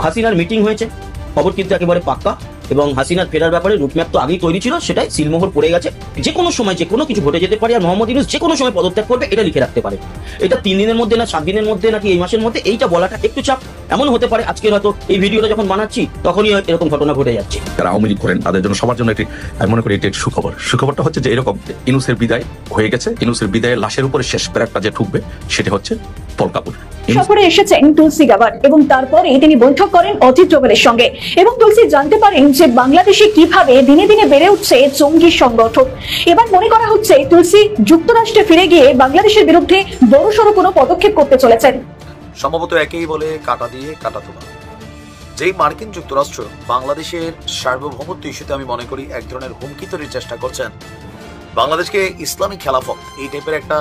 হাসিনার মিটিং হয়েছে, খবর কিন্তু একেবারে পাক্কা, এবং হাসিনার ফেরার ব্যাপারে রুটম্যাপ তো আগেই তৈরি ছিল, সেটাই সিলমোহর পড়ে গেছে। যে কোনো সময় যে কোনো কিছু ঘটে যেতে পারে, আর মোহাম্মদ ইউনূস যে কোনো সময় পদত্যাগ করবে, এটা লিখে রাখতে পারে। এটা 3 দিনের মধ্যে না 7 দিনের মধ্যে নাকি এই মাসের মধ্যে, এইটা বলাটা একটু চাপ। এমন হতে পারে আজকে হয়তো এই ভিডিওটা যখন বানাচ্ছি তখনই এরকম ঘটনা ঘটে যাচ্ছে। যারা আওয়ামী লীগ করেন তাদের জন্য, সবার জন্য এটি আমি মনে করি এটি একটি সুখবর। সুখবরটা হচ্ছে যে এরকম ইউনূসের বিদায় হয়ে গেছে। ইউনূসের বিদায়ের লাশের উপরে শেষ প্যারাকটা যে ঠুকবে সেটা হচ্ছে পলকাপুর। সফরে এসেছেন তুলসী গাবার্ড এবং তারপরে তিনি বৈঠক করেন অজিত ডোভালের সঙ্গে, এবং তুলসী জানতে পারেন যে বাংলাদেশে কিভাবে দিনে দিনে বেড়ে উঠছে জঙ্গি সংগঠন। এবার মনে করা হচ্ছে তুলসী যুক্তরাষ্ট্রে ফিরে গিয়ে বাংলাদেশের বিরুদ্ধে বড়সড় কোনো পদক্ষেপ করতে চলেছেন। সম্ভবত একেই বলে কাটা দিয়ে কাটা তোলা। যেই মার্কিন যুক্তরাষ্ট্র বাংলাদেশের সার্বভৌমত্ব ইস্যুতে আমি মনে করি এক ধরনের হুমকি তৈরির চেষ্টা করছেন, বাংলাদেশকে ইসলামী খেলাফত এই টাইপের একটা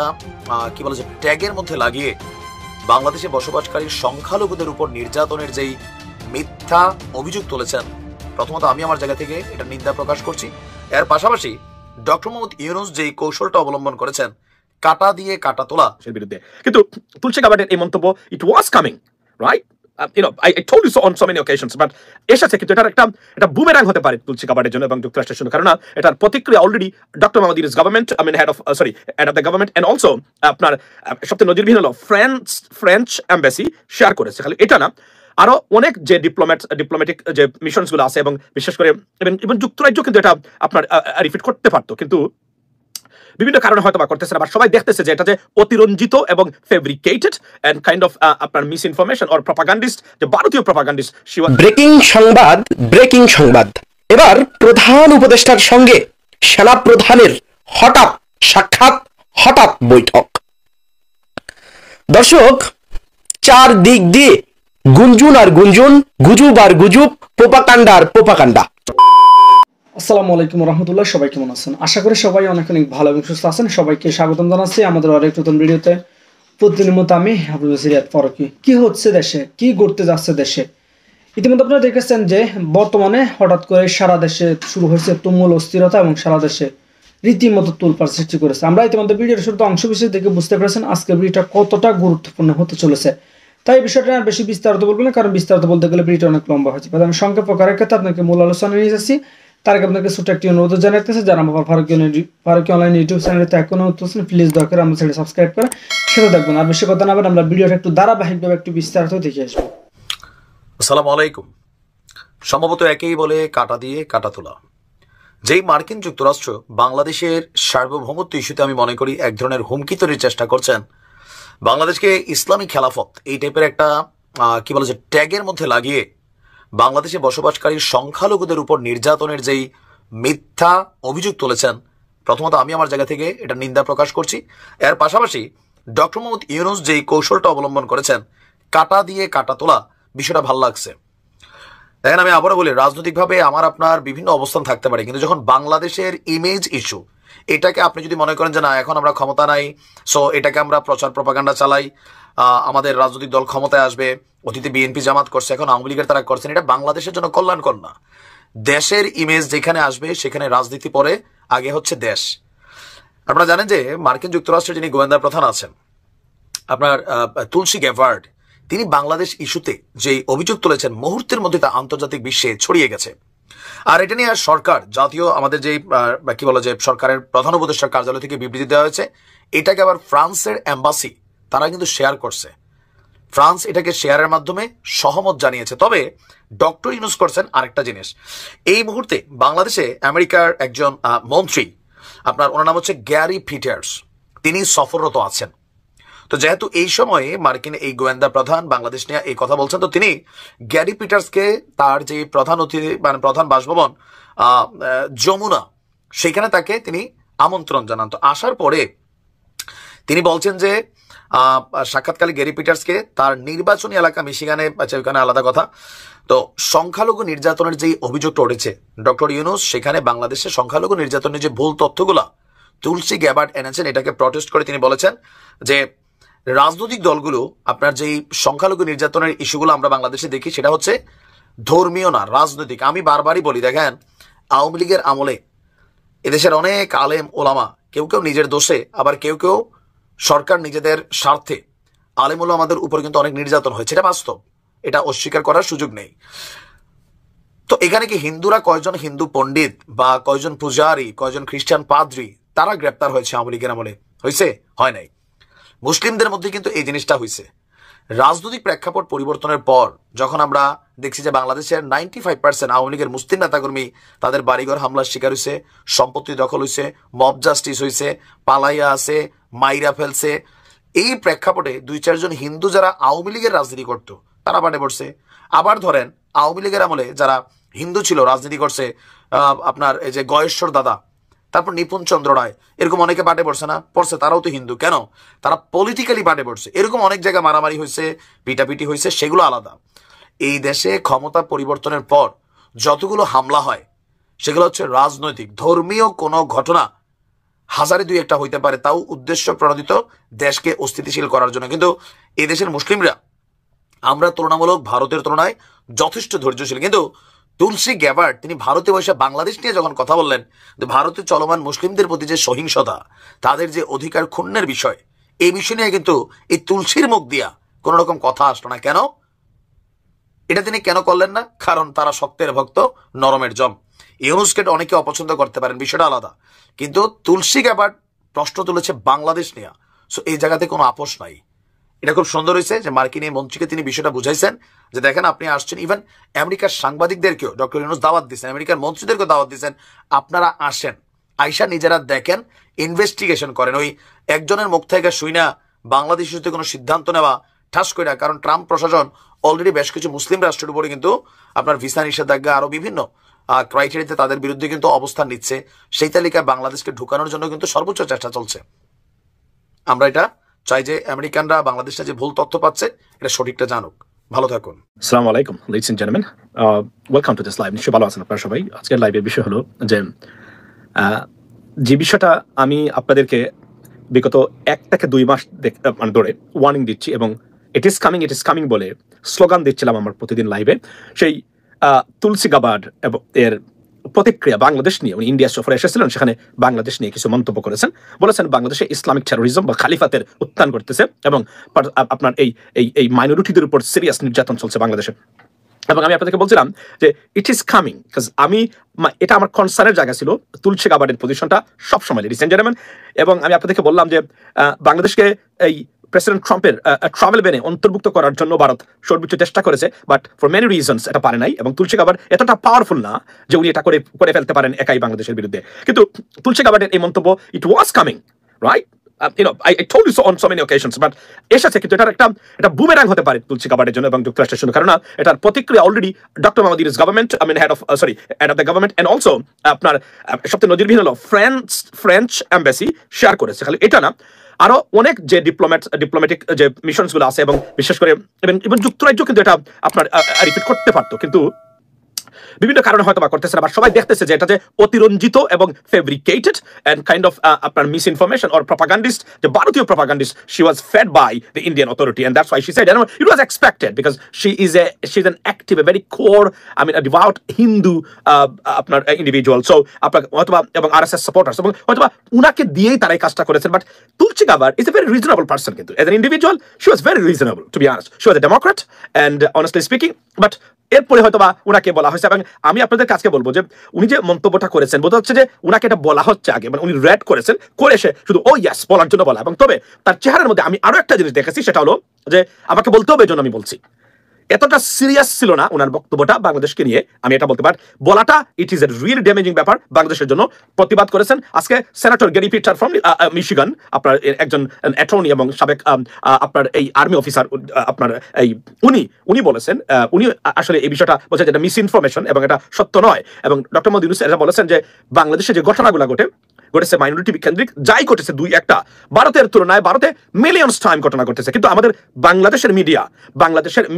কি বলে যে ট্যাগের মধ্যে লাগিয়ে বাংলাদেশে বসবাসকারী সংখ্যালঘুদের উপর নির্যাতনের যেই মিথ্যা অভিযোগ তুলেছেন, প্রথমত আমি আমার জায়গা থেকে এটা নিন্দা প্রকাশ করছি। এর পাশাপাশি ডক্টর মোহাম্মদ ইউনূস যেই কৌশলটা অবলম্বন করেছেন, কাটা দিয়ে কাটা তোলা বিরুদ্ধে, কিন্তু তুলসী গাবার্ডের এই মন্তব্য it was coming right, I told you so on so many occasions, but এসেছে, কিন্তু এটা একটা বুমেরাং হতে পারে তুলসী গাবার্ডের জন্য এবং যুক্তরাষ্ট্রের জন্য, কারণ এটার প্রতিক্রিয়া already doctor Mohammad Yunus government, head of the government and also আপনার সবচেয়ে নজিরবিহীন হলো ফ্রেঞ্চ এম্বাসি শেয়ার করেছে। খালি এটা না, আরো অনেক যে ডিপ্লোম্যাটিক যে মিশনস গুলো আছে, এবং বিশেষ করে এবং যুক্তরাজ্য কিন্তু এটা আপনার রিপিট করতে পারতো, কিন্তু বিভিন্ন কারণে হয়তো বা করতেছে না, বা সবাই দেখতেছে যে এটা যে অতিরঞ্জিত এবং ফেব্রিকেটেড এন্ড কাইন্ড অফ আপনার মিস ইনফরমেশন অর প্রপাগান্ডিস্ট, যে ভারতীয় প্রপাগান্ডিস্ট। ব্রেকিং সংবাদ এবার প্রধান উপদেষ্টার সঙ্গে সেনা প্রধানের হঠাৎ সাক্ষাৎ, হঠাৎ বৈঠক। দর্শক, চার দিক দিয়ে গুঞ্জন আর গুঞ্জন, গুজব আর গুজব, প্রোপাগান্ডা আর প্রোপাগান্ডা। আসসালামু আলাইকুম রহমতুল্লাহ, সবাই কেমন আছেন? আশা করি সবাই অনেক অনেক ভালো এবং সুস্থ আছেন। সবাইকে স্বাগতম জানাচ্ছি আমাদের আরেক নতুন ভিডিওতে। প্রতিদিনের মতো আমি রিয়াদ ফারুকী। কি হচ্ছে দেশে, কি ঘটতে যাচ্ছে দেশে? ইতিমধ্যে আপনারা দেখেছেন যে বর্তমানে হঠাৎ করে সারা দেশে শুরু হয়েছে তুমুল অস্থিরতা, এবং সারা দেশে রীতিমতো তোলপাড় সৃষ্টি করেছে। আমরা ইতিমধ্যে ভিডিওর শুরুতে অংশ বিশেষ দেখে বুঝতে পেরেছেন আজকের ভিডিওটা কতটা গুরুত্বপূর্ণ হতে চলেছে। তাই এই বিষয়টা আর বেশি বিস্তারিত বলবো না, কারণ বিস্তারিত বলতে গেলে ভিডিওটা অনেক লম্বা হয়েছে। আমি সংক্ষেপ করার ক্ষেত্রে আপনাকে মূল আলোচনা নিয়ে যাচ্ছি। তার আগে আপনাকে ছোট্ট একটি অনুরোধ জানাতেছে, যারা আমার ফারুকী অনলাইন ইউটিউব চ্যানেলতে এখনো হচ্ছেন, প্লিজ দয়া করে আমার চ্যানেল সাবস্ক্রাইব করে সেটা দেখবেন। আর বেশি কথা না বলে আমরা ভিডিওটা একটু ধারাবাহিকভাবে একটু বিস্তারিত দেখে আসবো। আসসালামু আলাইকুম। সম্ভবত একেই বলে কাটা দিয়ে কাটা তোলা। যেই মার্কিন যুক্তরাষ্ট্র বাংলাদেশের সার্বভৌমত্ব ইস্যুতে আমি মনে করি এক ধরনের হুমকি তৈরির চেষ্টা করছেন, বাংলাদেশকে ইসলামী খেলাফত এই টাইপের একটা কি বলে যে ট্যাগের মধ্যে লাগিয়ে বাংলাদেশে বসবাসকারী সংখ্যালঘুদের উপর নির্যাতনের যেই মিথ্যা অভিযোগ তুলেছেন, প্রথমত আমি আমার জায়গা থেকে এটা নিন্দা প্রকাশ করছি। এর পাশাপাশি ডক্টর মোহাম্মদ ইউনূস যেই কৌশলটা অবলম্বন করেছেন, কাটা দিয়ে কাটা তোলা, বিষয়টা ভালো লাগছে। দেখেন, আমি আবারও বলি, রাজনৈতিকভাবে আমার আপনার বিভিন্ন অবস্থান থাকতে পারে, কিন্তু যখন বাংলাদেশের ইমেজ ইস্যু, এটাকে আপনি যদি মনে করেন যে না এখন আমরা ক্ষমতা নাই, সো এটাকে আমরা প্রচার প্রপাগান্ডা চালাই, আমাদের রাজনৈতিক দল ক্ষমতায় আসবে, অতীতে বিএনপি জামাত করছে, এখন আওয়ামী লীগের তারা করছেন, এটা বাংলাদেশের জন্য কল্যাণকর না। দেশের ইমেজ যেখানে আসবে সেখানে রাজনীতি পরে, আগে হচ্ছে দেশ। আপনারা জানেন যে মার্কিন যুক্তরাষ্ট্রের যিনি গোয়েন্দা প্রধান আছেন আপনার তুলসী গাবার্ড, তিনি বাংলাদেশ ইস্যুতে যে অভিযোগ তুলেছেন, মুহূর্তের মধ্যে তা আন্তর্জাতিক বিশ্বে ছড়িয়ে গেছে। আর এটা নিয়ে সরকার, জাতীয় আমাদের যে কি বলে যে সরকারের প্রধান উপদেষ্টার কার্যালয় থেকে বিবৃতি দেওয়া হয়েছে, এটাকে আবার ফ্রান্সের এম্বাসি তারা কিন্তু শেয়ার করছে। ফ্রান্স এটাকে শেয়ারের মাধ্যমে সহমত জানিয়েছে। তবে ডক্টর ইউনূস করছেন আরেকটা জিনিস। এই মুহূর্তে বাংলাদেশে আমেরিকার একজন মন্ত্রী, আপনার ওনার নাম হচ্ছে গ্যারি পিটার্স, তিনি সফররত আছেন। তো যেহেতু এই সময়ে মার্কিন এই গোয়েন্দা প্রধান বাংলাদেশ নিয়ে এই কথা বলছেন, তো তিনি গ্যারি পিটার্সকে তার যে প্রধান অতিথি মানে প্রধান বাসভবন যমুনা, সেখানে তাকে তিনি আমন্ত্রণ জানান। তো আসার পরে তিনি বলছেন যে সাক্ষাৎকালে গ্যারি পিটার্সকে তার নির্বাচনী এলাকা মিশিগানে, ওইখানে আলাদা কথা, তো সংখ্যালঘু নির্যাতনের যে অভিযোগটা উঠেছে, ডক্টর ইউনূস সেখানে বাংলাদেশে সংখ্যালঘু নির্যাতনের যে ভুল তথ্যগুলা তুলসী গাবার্ড এনেছেন, এটাকে প্রটেস্ট করে তিনি বলেছেন যে রাজনৈতিক দলগুলো আপনার যেই সংখ্যালঘু নির্যাতনের ইস্যুগুলো আমরা বাংলাদেশে দেখি, সেটা হচ্ছে ধর্মীয় না, রাজনৈতিক। আমি বারবারই বলি, দেখেন আওয়ামী লীগের আমলে এদেশের অনেক আলেম ওলামা, কেউ কেউ নিজের দোষে, আবার কেউ কেউ সরকার নিজেদের স্বার্থে আলেম ওলামাদের উপর কিন্তু অনেক নির্যাতন হয়েছে, এটা বাস্তব। এটা অস্বীকার করার সুযোগ নেই। তো এখানে কি হিন্দুরা কয়জন হিন্দু পণ্ডিত বা কয়জন পূজারী, কয়জন খ্রিস্টান পাদ্রী তারা গ্রেপ্তার হয়েছে আওয়ামী লীগের আমলে? হয়েছে? হয় নাই। মুসলিমদের মধ্যে কিন্তু এই জিনিসটা হয়েছে। রাজনৈতিক প্রেক্ষাপট পরিবর্তনের পর যখন আমরা দেখছি যে বাংলাদেশের 95% আওয়ামী লীগের মুসলিম নেতাকর্মী তাদের বাড়িঘর হামলার শিকার হয়েছে, সম্পত্তি দখল হয়েছে, মব জাস্টিস হয়েছে, পালাইয়া আছে, মাইরা ফেলছে, এই প্রেক্ষাপটে 2-4 জন হিন্দু যারা আওয়ামী লীগের রাজনীতি করত তারা বাটে পড়ছে। আবার ধরেন আওয়ামী লীগের আমলে যারা হিন্দু ছিল রাজনীতি করছে, আপনার এই যে গয়েশ্বর দাদা, তারপর নিপুণ চন্দ্র রায়, এরকম অনেকে বাটে পড়ছে না? পড়ছে, তারাও তো হিন্দু। কেন? তারা পলিটিক্যালি বাটে পড়ছে। এরকম অনেক জায়গায় মারামারি হয়েছে, পিটাপিটি হয়েছে, সেগুলো আলাদা। এই দেশে ক্ষমতা পরিবর্তনের পর যতগুলো হামলা হয় সেগুলো হচ্ছে রাজনৈতিক, ধর্মীয় কোনো ঘটনা, হাজারে 2-1টা হইতে পারে, তাও উদ্দেশ্য প্রণোদিত দেশকে অস্থিতিশীল করার জন্য। কিন্তু এই দেশের মুসলিমরা আমরা তুলনামূলক ভারতের তুলনায় যথেষ্ট ধৈর্যশীল। কিন্তু তুলসী গ্যাবার্ড তিনি ভারতে বসে বাংলাদেশ নিয়ে যখন কথা বললেন, ভারতে চলমান মুসলিমদের প্রতি যে সহিংসতা, তাদের যে অধিকার ক্ষুণ্ণের বিষয়, এই বিষয় নিয়ে কিন্তু এই তুলসীর মুখ দিয়া কোন রকম কথা আসলো না। কেন এটা তিনি কেন করলেন না? কারণ তারা শক্তের ভক্ত, নরমের জম। ইউনুসকে অনেকে অপছন্দ করতে পারেন, বিষয়টা আলাদা। কিন্তু তুলসী গ্যাবার্ড প্রশ্ন তুলেছে বাংলাদেশ নিয়ে, সো এই জায়গাতে কোনো আপোষ নাই। এটা খুব সুন্দর হয়েছে যে মার্কিন এই মন্ত্রীকে তিনি বিষয়টা বুঝাইছেন যে দেখেন আপনি আসছেন, ইভেন আমেরিকার সাংবাদিকদেরকেও ডক্টর ইউনুস দাওয়াত দিচ্ছেন, আমেরিকার মন্ত্রীদেরকেও দাওয়াত দিচ্ছেন, আপনারা আসেন, আইসা নিজেরা দেখেন, ইনভেস্টিগেশন করেন। ওই একজনের মুখ থেকে শুই না বাংলাদেশ ইস্যুতে কোনো সিদ্ধান্ত নেওয়া ঠাস করে না। কারণ ট্রাম্প প্রশাসন অলরেডি বেশ কিছু মুসলিম রাষ্ট্রের উপরে কিন্তু আপনার ভিসা নিষেধাজ্ঞা আরো বিভিন্ন ক্রাইটেরিয়াতে তাদের বিরুদ্ধে কিন্তু অবস্থান নিচ্ছে। সেই তালিকায় বাংলাদেশকে ঢুকানোর জন্য কিন্তু সর্বোচ্চ চেষ্টা চলছে। আমরা এটা চাই যে আমেরিকানরা বাংলাদেশে যে ভুল তথ্য পাচ্ছে এটা সঠিকটা জানুক। ভালো থাকুন। আসসালামু আলাইকুম ladies and gentlemen, welcome to this live. নিশ্চয়ই ভালো আছেন আপনারা সবাই। আজকের লাইভের বিষয় হলো যে বিষয়টা আমি আপনাদেরকে বিগত 1 থেকে 2 মাস ধরে ওয়ার্নিং দিচ্ছি এবং ইট ইজ কামিং বলে স্লোগান দিচ্ছিলাম আমার প্রতিদিন লাইভে, সেই তুলসী গাবার্ড এবং এর প্রতিক্রিয়া বাংলাদেশ নিয়ে। উনি ইন্ডিয়া সফরে এসেছিলেন, সেখানে বাংলাদেশ নিয়ে কিছু মন্তব্য করেছেন, বলেছেন বাংলাদেশে ইসলামিক টেরোরিজম বা খালিফাতের উত্থান করতেছে এবং আপনার এই মাইনরিটিদের উপর সিরিয়াস নির্যাতন চলছে বাংলাদেশে। এবং আমি আপনাদেরকে বলছিলাম যে ইট ইজ কামিং, এটা আমার কনসার্নের জায়গা ছিল। তুলসী গাবার্ডের পজিশনটা সবসময় লেডিস এন্ড জেন্টলম্যান। এবং আমি আপনাদেরকে বললাম যে বাংলাদেশকে এই প্রেসিডেন্ট ট্রাম্পের ট্রাভেল ব্যানে অন্তর্ভুক্ত করার জন্য ভারত সর্বোচ্চ চেষ্টা করেছে, বাট ফর মেনি রিজনস এটা পারে নাই। এবং তুলসী গাবার্ড এতটা পাওয়ারফুল না যে উনি এটা করে ফেলতে পারেন একাই বাংলাদেশের বিরুদ্ধে। কিন্তু তুলসী গাবার্ডের এই মন্তব্য, it was coming, right? I told you so on so many occasions, but এসেছে, কিন্তু এটা একটা বুমেরাং হতে পারে তুলসী গাবার্ডের জন্য এবং যুক্তরাষ্ট্রের জন্য। কারণ এটার প্রতিক্রিয়া already doctor Mohammad Yunus government, head of the government and also আপনার সবচেয়ে নজিরবিহীন হলো ফ্রেঞ্চ এম্বাসি শেয়ার করেছে। খালি এটা না, আরো অনেক যে ডিপ্লোম্যাটিক যে মিশনসগুলো আছে এবং বিশেষ করে এবং যুক্তরাজ্য কিন্তু এটা আপনার রিপিট করতে পারতো, কিন্তু বিভিন্ন কারণে হয়তো বা করতেছে না। বা সবাই দেখতেছে যে এটা যে অতিরঞ্জিত এবং ফেব্রিকেটেড এন্ড কাইন্ড অফ আপনার মিস ইনফরমেশন অর প্রপাগান্ডিস্ট, যে ভারতীয় propagandist, she was fed by the Indian authority and that's why she said it was expected because she is an active, a very core, devout Hindu আপনার individual. So আপনার হয়তোবা এবং RSS supporters, এবং হয়তোবা উনাকে দিয়েই তারা এই কাজটা করেছেন। But Tulsi Gabbard is a very reasonable person, কিন্তু as an individual she was very reasonable, to be honest. She was a democrat and honestly speaking. But এরপরে হয়তো বা উনাকে বলা হয়েছে, এবং আমি আপনাদের কাছে বলবো যে উনি যে মন্তব্যটা করেছেন বোধ হচ্ছে যে উনাকে এটা বলা হচ্ছে আগে, উনি রেড করেছেন, করে এসে শুধু ও ইয়াস বলার জন্য বলা। এবং তবে তার চেহারার মধ্যে আমি আরো একটা জিনিস দেখেছি, সেটা হলো যে আমাকে বলতে হবে, এই জন্য আমি বলছি, এতটা সিরিয়াস ছিল না ওনার বক্তব্যটা বাংলাদেশকে নিয়ে। আমি এটা বলতে পারি, বলাটা it is a real damaging ব্যাপার বাংলাদেশের জন্য। প্রতিবাদ করেছেন আজকে senator Gary Peter from Michigan, আপনার একজন অ্যাটর্নি এবং সাবেক আপনার এই আর্মি অফিসার, আপনার এই উনি বলেছেন, উনি আসলে এই বিষয়টা বলছেন যে এটা মিস ইনফরমেশন এবং এটা সত্য নয়। এবং ডক্টর মোহাম্মদ ইউনূস এটা বলেছেন যে বাংলাদেশে যে ঘটনাগুলো ঘটেছে মাইনরিটি কেন্দ্রিক, যাই ঘটেছে 2-1টা, ভারতের তুলনায় ভারতে মিলিয়নস টাইম ঘটনা ঘটেছে, কিন্তু আমাদের বাংলাদেশের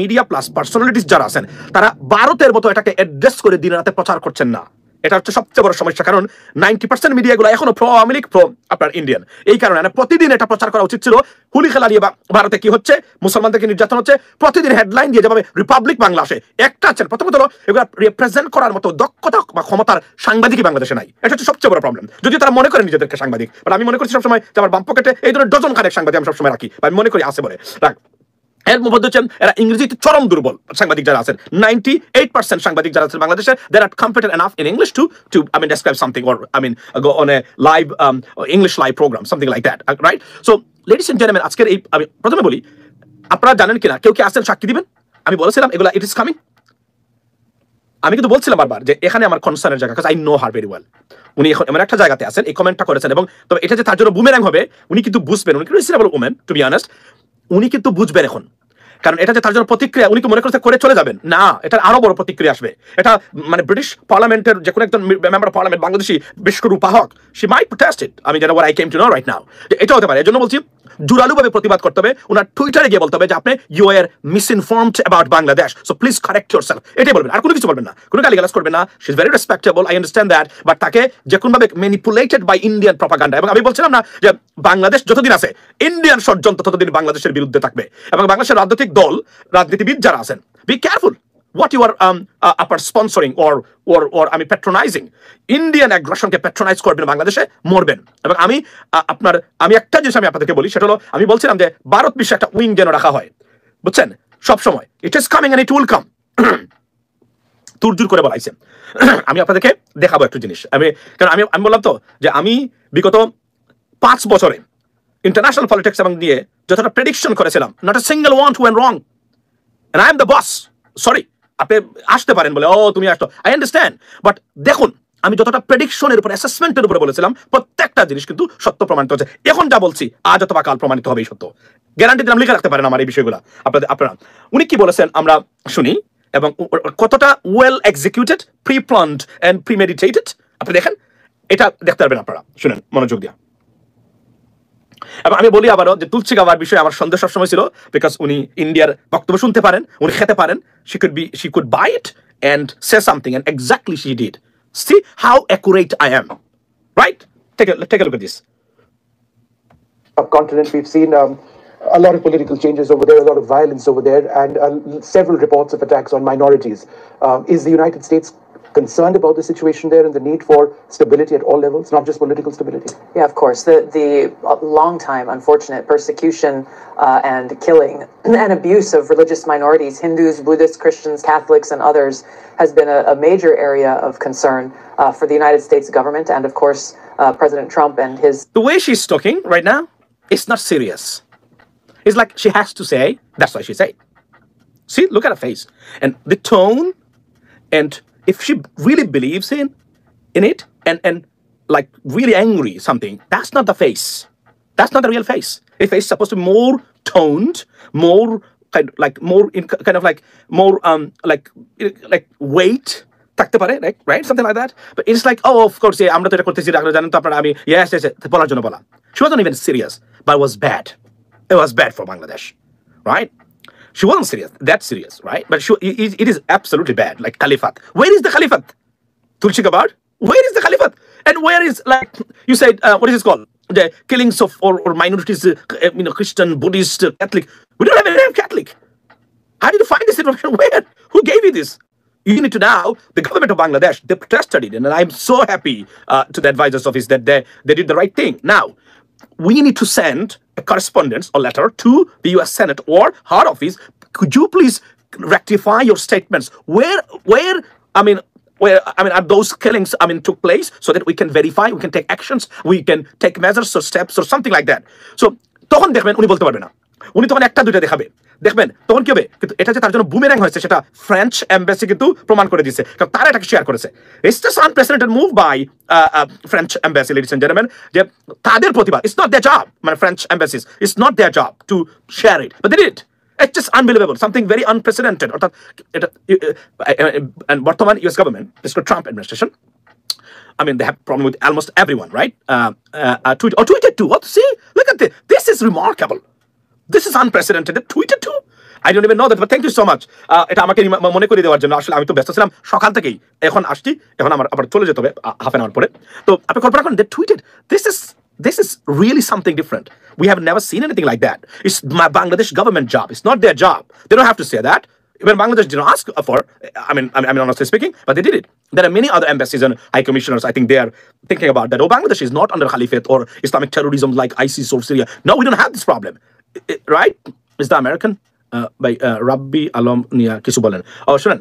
মিডিয়া প্লাস পার্সোনালিটিস যারা আছেন তারা ভারতের মতো এটাকে অ্যাড্রেস করে দিন রাতে প্রচার করছেন না। এটা হচ্ছে সবচেয়ে বড় সমস্যা, কারণ 90% মিডিয়াগুলো এখনো প্রো আওয়ামী লীগ, প্রো আপনার ইন্ডিয়ান। এই কারণে প্রতিদিন এটা প্রচার করা উচিত ছিল, হুলি খেলা দিয়ে ভারতে কি হচ্ছে, মুসলমানদেরকে নির্যাতন হচ্ছে, প্রতিদিন হেডলাইন দিয়ে যেভাবে রিপাবলিক বাংলা আসে, একটা আছেন প্রথমত হলো এগুলো রিপ্রেজেন্ট করার মতো দক্ষতা বা ক্ষমতার সাংবাদিকই বাংলাদেশে নাই। এটা হচ্ছে সবচেয়ে বড় প্রবলেম। যদি তারা মনে করেন নিজেদেরকে সাংবাদিক, বাট আমি মনে করছি সবসময় যে আমার বাম পকেটে এই ধরনের ডজন খানেক সাংবাদিক আমি সবসময় রাখি, বা আমি মনে করি আছে বলে রাখ। এর মধ্যে হচ্ছেন এরা ইংরেজিতে চরম দুর্বল সাংবাদিক যারা আছেন 98% সাংবাদিক যারা আছেন বাংলাদেশে they are competent enough in English to I mean describe something or I mean go on a live English live program something like that right so ladies and gentlemen আজকের এই আমি প্রথমে বলি আপনারা জানেন কিনা কেউ কি আসেন সাক্ষী দিবেন আমি বলেছিলাম এগুলা ইট ইজ কামিং আমি কিন্তু বলছিলাম বারবার যে এখানে আমার কনসার্নের জায়গা কাজ I know her very well উনি এখন এমন একটা জায়গাতে আছেন এই কমেন্টটা করেছেন এবং তবে এটা যে তার জন্য বুমেরাং হবে উনি কিন্তু বুঝবেন উনি reasonable woman to be honest উনি কিন্তু বুঝবেন এখন কারণ এটা যে তার জন্য প্রতিক্রিয়া উনি কি মনে করতে করে চলে যাবেন না এটার আরো বড় প্রতিক্রিয়া আসবে এটা মানে ব্রিটিশ পার্লামেন্টের যে কোনো একজন মেম্বার অফ পার্লামেন্ট বাংলাদেশি বিশ্বরূপা Huq she might protest it আমি যেটা I came to know right now এটা হতে পারে এজন্য বলছি জোরালোভাবে প্রতিবাদ করতে হবে ওনার টুইটারে গিয়ে বলতে হবে যে আপনি you are misinformed about Bangladesh so please correct yourself এটাই বলবেন আর কোনো কিছু বলবেন না কোনো গালিগালাজ করবেন না she is very respectable I understand that but তাকে যে কোনোভাবে ম্যানিপুলেটেড বাই ইন্ডিয়ান প্রপাগান্ডা এবং আমি বলছিলাম না যে বাংলাদেশ যতদিন আছে ইন্ডিয়ান ষড়যন্ত্র ততদিন বাংলাদেশের বিরুদ্ধে থাকবে এবং বাংলাদেশের রাজনৈতিক দল রাজনীতিবিদ যারা আছেন be careful what you are upper sponsoring or I mean patronizing Indian aggression K patronize করবেন বাংলাদেশে মরবেন এবং আমি একটা জিনিস আমি আপনাদেরকে বলি সেটা হলো আমি বলছিলাম যে ভারত বিশ্বে একটা উইং যেন রাখা হয় বুঝছেন সব সময় it is coming and it will come তুরজুর করে বলাইছে আমি আপনাদেরকে দেখাবো একটা জিনিস কারণ আমি বললাম তো যে আমি বিগত 5 বছরে ইন্টারন্যাশনাল পলিটিক্স এবং নিয়ে যতটা প্রেডিকশন করেছিলাম not a single one went wrong and I am the boss sorry আপনি আসতে পারেন বলে ও তুমি আসতো আই আন্ডারস্ট্যান্ড বাট দেখুন আমি যতটা প্রেডিকশনের উপর অ্যাসেসমেন্টের উপরে বলেছিলাম প্রত্যেকটা জিনিস কিন্তু সত্য প্রমাণিত হচ্ছে এখন যা বলছি আজ অথবা কাল প্রমাণিত হবেই সত্য গ্যারান্টি দিলাম লিখে রাখতে পারেন আমার এই বিষয়গুলো আপনারা উনি কি বলেছেন আমরা শুনি এবং কতটা well executed pre planned and premeditated আপনি দেখেন এটা দেখতে পারবেন আপনারা শুনেন মনোযোগ দিয়া এবং আমি বলি আবারও যে তুলসী গাওয়ার বিষয়ে আমার সন্দেহ সবসময় ছিল বিকজ উনি ইন্ডিয়ার বক্তব্য শুনতে পারেন উনি খেতে পারেন she could buy it and say something and exactly she did see how accurate I am right take a look at this subcontinent we've seen a lot of political changes over there, a lot of violence over there, and several reports of attacks on minorities. Is the United States concerned about the situation there and the need for stability at all levels, not just political stability? Yeah, of course. The long time unfortunate persecution and killing and abuse of religious minorities, Hindus, Buddhists, Christians, Catholics, and others, has been a major area of concern for the United States government and, of course, President Trump and his... The way she's talking right now, it's not serious. It's like she has to say, that's why she said. See, look at her face. And the tone, and if she really believes in it, and like really angry something, that's not the face. That's not the real face. A face is supposed to be more toned, more kind of like more like weight. থাকতে পারে right something like that but it's like oh of course আমরা তো এটা করতেছি আপনারা জানেন তো আপনারা আমি yes বলার জন্য বলা she wasn't even serious but it was bad. It was bad for Bangladesh, right? She wasn't serious, that serious, right? But it is absolutely bad, like Caliphate. Where is the Caliphate? Tulsi Gabbard? Where is the Caliphate? And where is, like, you said, what is this called? The killings of, or minorities, Christian, Buddhist, Catholic. We don't have any Catholic. How did you find this information? Where? Who gave you this? You need to know, the government of Bangladesh, they protested it, and I'm so happy to the advisor's office that they did the right thing. Now, we need to send a correspondence or letter to the US Senate or her office. Could you please rectify your statements? Where are those killings took place so that we can verify, we can take actions, we can take measures or steps or something like that. So তখন দেখবেন উনি বলতে পারবে না উনি তখন একটা দুইটা দেখাবে দেখবেন তখন কি হবে কিন্তু এটা যে তার জন্য বুমেরাং হয়েছে সেটা ফ্রেঞ্চ এমবাসি কিন্তু প্রমাণ করে দিয়েছে কারণ তারা এটাকে শেয়ার করেছে it's just unprecedented move by French embassy ladies and gentleman যে তাদের প্রতিবাদ ইটস নট দেয়ার জব মানে French embassies it's not their job to share it but they did it It's just unbelievable, something very unprecedented. And বর্তমান US government, Mr. Trump administration, I mean, they have problem with almost everyone, right? Tweeted too. What? See, look at this. This is remarkable. This is unprecedented. They tweeted too. I don't even know that, but thank you so much. এটা আমাকে মনে করে দেওয়ার জন্য আসলে আমি তো ব্যস্ত ছিলাম সকাল থেকেই এখন আসছি এখন আমার আবার চলে যেতে হবে হাফ এন আওয়ার পরে তো আপনি কল্পনা করেন they tweeted this is really something different. We have never seen anything like that. It's my Bangladesh government job. It's not their job. They don't have to say that. Even Bangladesh didn't ask for, I mean honestly speaking, but they did it. There are many other embassies and high commissioners, I think they are thinking about that. Oh, Bangladesh is not under Caliphate or Islamic terrorism like ISIS or Syria. No, we don't have this problem. Right? Is the American ভাই রাব্বি আলম নিয়া কিছু বলেন। শুনেন,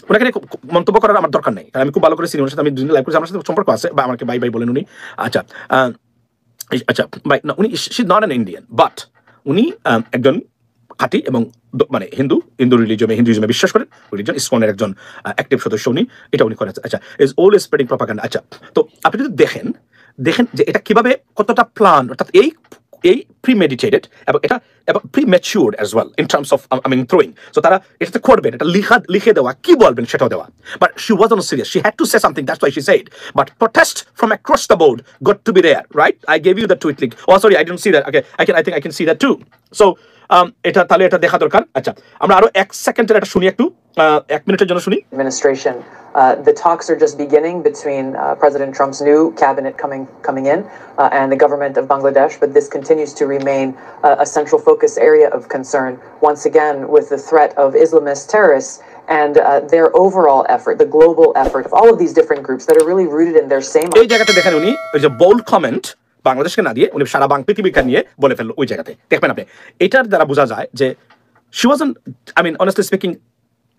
ওনাকে নিয়ে মন্তব্য করার আমার দরকার নেই, আমি খুব ভালো করে চিনি, ওনার সাথে আমি লাইভ করেছি, আমার সাথে সম্পর্ক আছে, বা আমাকে ভাই ভাই বলেন উনি। আচ্ছা আচ্ছা ভাই, না উনি she is not an Indian, but উনি একজন খাঁটি এবং মানে হিন্দু হিন্দুইজমে বিশ্বাস করেন, রিলিজন ইসকনের একজন অ্যাক্টিভ সদস্য উনি, এটা উনি করেন। আচ্ছা, ইজ অলওয়েজ স্প্রেডিং প্রপাগান্ডা। আচ্ছা, তো আপনি যদি দেখেন যে এটা কিভাবে কতটা প্ল্যান, অর্থাৎ এই প্রিমেডিটেটেড এবং এটা prematured as well in terms of throwing. So তারা এটাতে করবেন, এটা লিখে দেওয়া, কি বলবেন সেটাও দেওয়া। But she wasn't serious, she had to say something, that's why she said. But protest from across the board got to be there, right? I gave you the tweet link. Oh sorry, I don't see that. Okay, I can see that too. So এটা তাহলে এটা দেখা দরকার। আচ্ছা, আমরা আরো 1 সেকেন্ডের একটা শুনি, একটু 1 মিনিটের জন্য শুনি। Administration. The talks are just beginning between President Trump's new cabinet coming in and the government of Bangladesh, but this continues to remain a central focus area of concern, once again, with the threat of Islamist terrorists and their overall effort, the global effort of all of these different groups that are really rooted in their same... এই জায়গাতে দেখেন উনি ওই যে bold comment বাংলাদেশকে না দিয়ে উনি সারা পৃথিবীকে নিয়ে বলে ফেললো ওই জায়গাতে, দেখবেন আপনি। এটার দ্বারা বোঝা যায় যে she wasn't, I mean honestly speaking,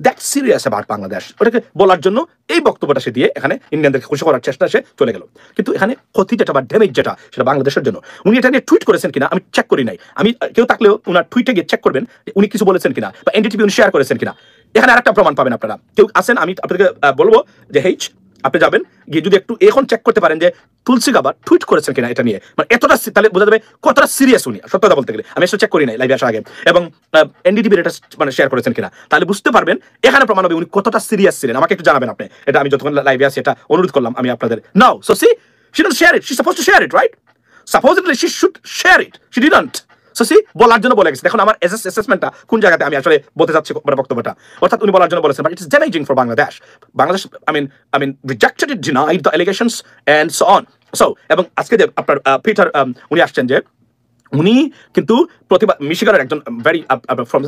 that serious about Bangladesh. ওটাকে বলার জন্য এই বক্তব্যটা সে দিয়ে এখানে ইন্ডিয়ানদেরকে খুশি করার চেষ্টা সে চলে গেল। কিন্তু এখানে ক্ষতি যেটা বা ড্যামেজ যেটা, সেটা বাংলাদেশের জন্য। উনি এটা নিয়ে টুইট করেছেন কিনা আমি চেক করি নাই, আমি কেউ থাকলেও ওনার টুইটে গিয়ে চেক করবেন উনি কিছু বলেছেন কিনা, বা এনডিটিভি উনি শেয়ার করেছেন কিনা। এখানে আরেকটা প্রমাণ পাবেন আপনারা, কেউ আসেন, আমি আপনাদেরকে বলবো যে আপনি যাবেন গিয়ে যদি একটু এখন চেক করতে পারেন যে তুলসী গাবার টুইট করেছেন কিনা এটা নিয়ে, মানে এতটা, তাহলে বোঝা যাবে কতটা সিরিয়াস উনি। সত্য কথা বলতে গেলে আমি এসে চেক করি নাই লাইভে আসার আগে, এবং এনডিটিভির এটা মানে শেয়ার করেছেন কিনা, তাহলে বুঝতে পারবেন এখানে প্রমাণ হবে উনি কতটা সিরিয়াস ছিলেন। আমাকে একটু জানাবেন আপনি, এটা আমি যতক্ষণ লাইভে আছি এটা অনুরোধ করলাম আমি আপনাদের। Now so see, she don't share it, she supposed to share it, right? Supposedly she should share it, she didn't. So see, বলার জন্য বলে গেছে। দেখুন আমার অ্যাসেসমেন্টটা কোন জায়গাতে আমি আসলে বলতে চাচ্ছি বক্তব্যটা, অর্থাৎ উনি বলার জন্য বলেছেন, but it's damaging for Bangladesh. Bangladesh I mean rejected it, denied the allegations and so on. So এবং আজকে যে আপনার পিটার উনি আসছেন যে উনি কিন্তু প্রতিবাদ, মিশিগানের একজন ভেরি ফ্রম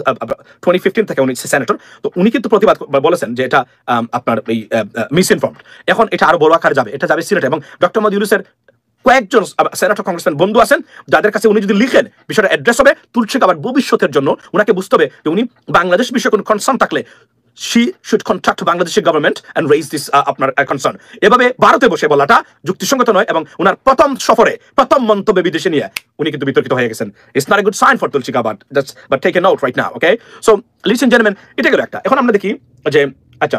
2015 থেকে উনি সেনেটর, তো উনি কিন্তু প্রতিবাদ বলেছেন যে এটা আপনার এই মিসইনফর্মড। এখন এটা আরো বড় আকারে যাবে, এটা যাবে সিনেটে, এবং ডক্টর মোহাম্মদ ইউনূসের কয়েকজন সেনেটর কংগ্রেসম্যান বন্ধু আছেন যাদের কাছে উনি যদি লিখেন বিষয়টা অ্যাড্রেস হবে তুলসী গাবার ভবিষ্যতের জন্য। উনাকে বুঝতে হবে যে উনি বাংলাদেশ বিষয়ে কোনো কনসার্ন থাকলে she should contact Bangladeshi government and raise this আপনার concern. এভাবে ভারতে বসে বলাটা যুক্তিসঙ্গত নয়, এবং উনার প্রথম সফরে প্রথম মন্তব্যে বিদেশে নিয়ে উনি কিন্তু বিতর্কিত হয়ে গেছেন। It's not a good sign for Tulsi Gabbard, but take a note right now. Okay, so listen and gentleman, এটা গেল একটা। এখন আমরা দেখি যে আচ্ছা,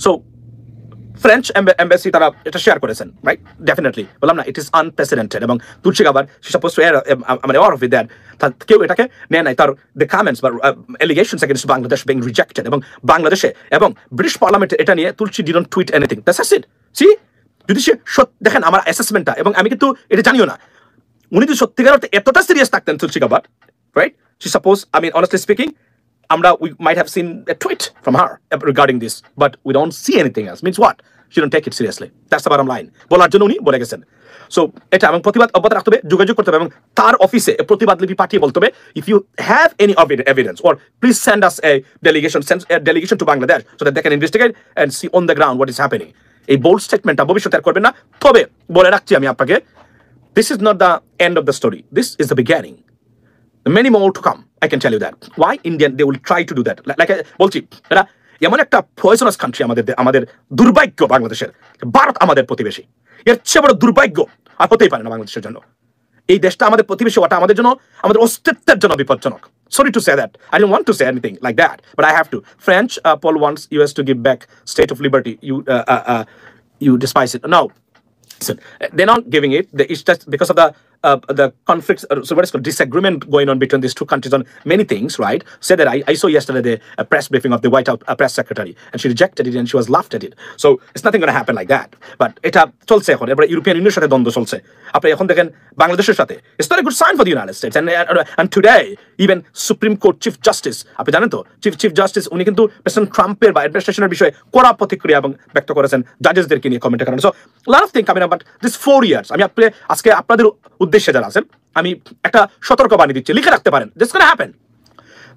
সো ফ্রেঞ্চ এম্বাসি তারা এটা শেয়ার করেছেন, রাইট? ডেফিনেটলি বললাম না, ইট ইজ আনপ্রেসিডেন্টেড, এবং Tulsi Gabbard she suppose to or with that, কেউ এটাকে নেয় নাই। তার দ্য কমেন্টস বা allegations against Bangladesh being rejected, এবং বাংলাদেশে এবং ব্রিটিশ পার্লামেন্টে এটা নিয়ে Tulsi didn't tweet anything, that's it. See, যদি সে দেখেন আমার অ্যাসেসমেন্টটা, এবং আমি কিন্তু এটা জানিও না, উনি যদি সত্যিকার অর্থে এতটা সিরিয়াস থাকতেন Tulsi Gabbard, right? She suppose, I mean honestly speaking, we might have seen a tweet from her regarding this, but we don't see anything else. Means what? She don't take it seriously. That's the bottom line. বলার জন্য উনি বলে গেছেন। So এটা এবং প্রতিবাদ অব্যাহত রাখতে হবে, যোগাযোগ করতে হবে, এবং তার অফিসে প্রতিবাদ লিপি পাঠিয়ে বলতে হবে, if you have any evidence, or please send us a delegation to Bangladesh so that they can investigate and see on the ground what is happening. এই বোল্ড স্টেটমেন্টটা ভবিষ্যতে আর করবেন না। তবে বলে রাখছি আমি আপনাকে, this is not the end of the story. This is the beginning. Many more to come, I can tell you that. Why Indian they will try to do that, like বলছি, এটা এমন একটা পয়জনাস কান্ট্রি আমাদের দুর্ভাগ্য বাংলাদেশের, ভারত আমাদের প্রতিবেশী, এর চেয়ে বড় দুর্ভাগ্য আর হতেই পারে না বাংলাদেশের জন্য। এই দেশটা আমাদের প্রতিবেশী হওয়াটা আমাদের জন্য, আমাদের অস্তিত্বের জন্য বিপজ্জনক। Sorry to say that. I don't want to say anything like that, but I have to. French Paul wants US to give back state of liberty. You despise it. No, listen, they're not giving it. It's just because of the conflicts, so what is called disagreement going on between these two countries on many things, right? Said that I saw yesterday the press briefing of the White House press secretary, and she rejected it and she was laughed at it. So it's nothing going to happen like that. But এটা চলছে এখন, এবার European ইউনিয়নের সাথে দ্বন্দ্ব চলছে। আপনি এখন দেখেন বাংলাদেশের সাথে, it's not a good sign for the United States. And today even Supreme Court Chief Justice, আপনি জানেন তো, Chief Justice উনি কিন্তু প্রেসিডেন্ট ট্রাম্পের বা অ্যাডমিনিস্ট্রেশনের বিষয়ে কড়া প্রতিক্রিয়া এবং ব্যক্ত করেছেন জাজেসদেরকে নিয়ে কমেন্টের কারণে। So a lot of things coming up, but this 4 years, আমি আজকে আপনাদের উদ্দেশ্যে যারা আছেন আমি একটা সতর্কবাণী দিচ্ছি, লিখে রাখতে পারেন, this is going to happen